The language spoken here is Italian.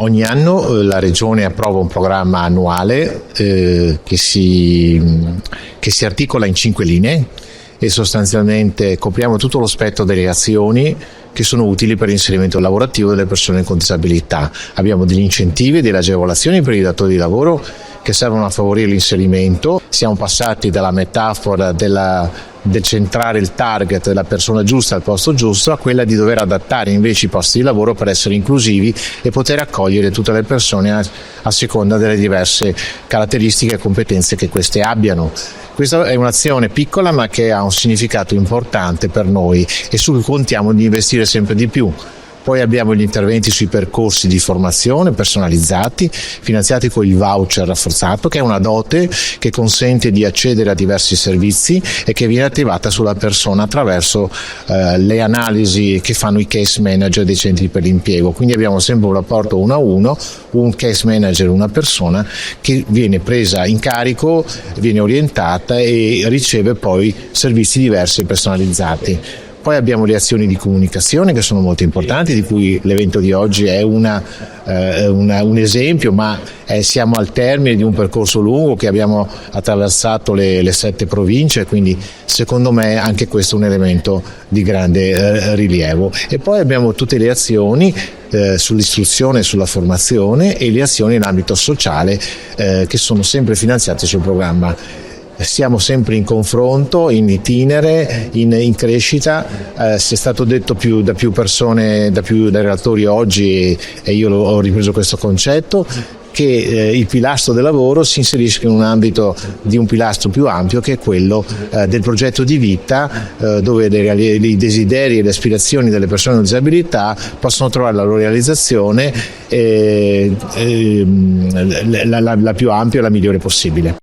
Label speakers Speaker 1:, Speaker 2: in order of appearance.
Speaker 1: Ogni anno la Regione approva un programma annuale che si articola in 5 linee e sostanzialmente copriamo tutto lo spettro delle azioni che sono utili per l'inserimento lavorativo delle persone con disabilità. Abbiamo degli incentivi e delle agevolazioni per i datori di lavoro che servono a favorire l'inserimento. Siamo passati dalla metafora del centrare il target della persona giusta al posto giusto a quella di dover adattare invece i posti di lavoro per essere inclusivi e poter accogliere tutte le persone a seconda delle diverse caratteristiche e competenze che queste abbiano. Questa è un'azione piccola ma che ha un significato importante per noi e su cui contiamo di investire sempre di più. Poi abbiamo gli interventi sui percorsi di formazione personalizzati, finanziati con il voucher rafforzato, che è una dote che consente di accedere a diversi servizi e che viene attivata sulla persona attraverso le analisi che fanno i case manager dei centri per l'impiego. Quindi abbiamo sempre un rapporto 1 a 1, un case manager, una persona che viene presa in carico, viene orientata e riceve poi servizi diversi e personalizzati. Poi abbiamo le azioni di comunicazione che sono molto importanti, di cui l'evento di oggi è un esempio, ma siamo al termine di un percorso lungo che abbiamo attraversato le 7 province, quindi secondo me anche questo è un elemento di grande rilievo. E poi abbiamo tutte le azioni sull'istruzione e sulla formazione e le azioni in ambito sociale che sono sempre finanziate sul programma. Siamo sempre in confronto, in itinere, in crescita. Si è stato detto da più persone, dai relatori oggi, e io ho ripreso questo concetto, che il pilastro del lavoro si inserisce in un ambito di un pilastro più ampio che è quello del progetto di vita, dove i desideri e le aspirazioni delle persone con disabilità possono trovare la loro realizzazione la più ampia e la migliore possibile.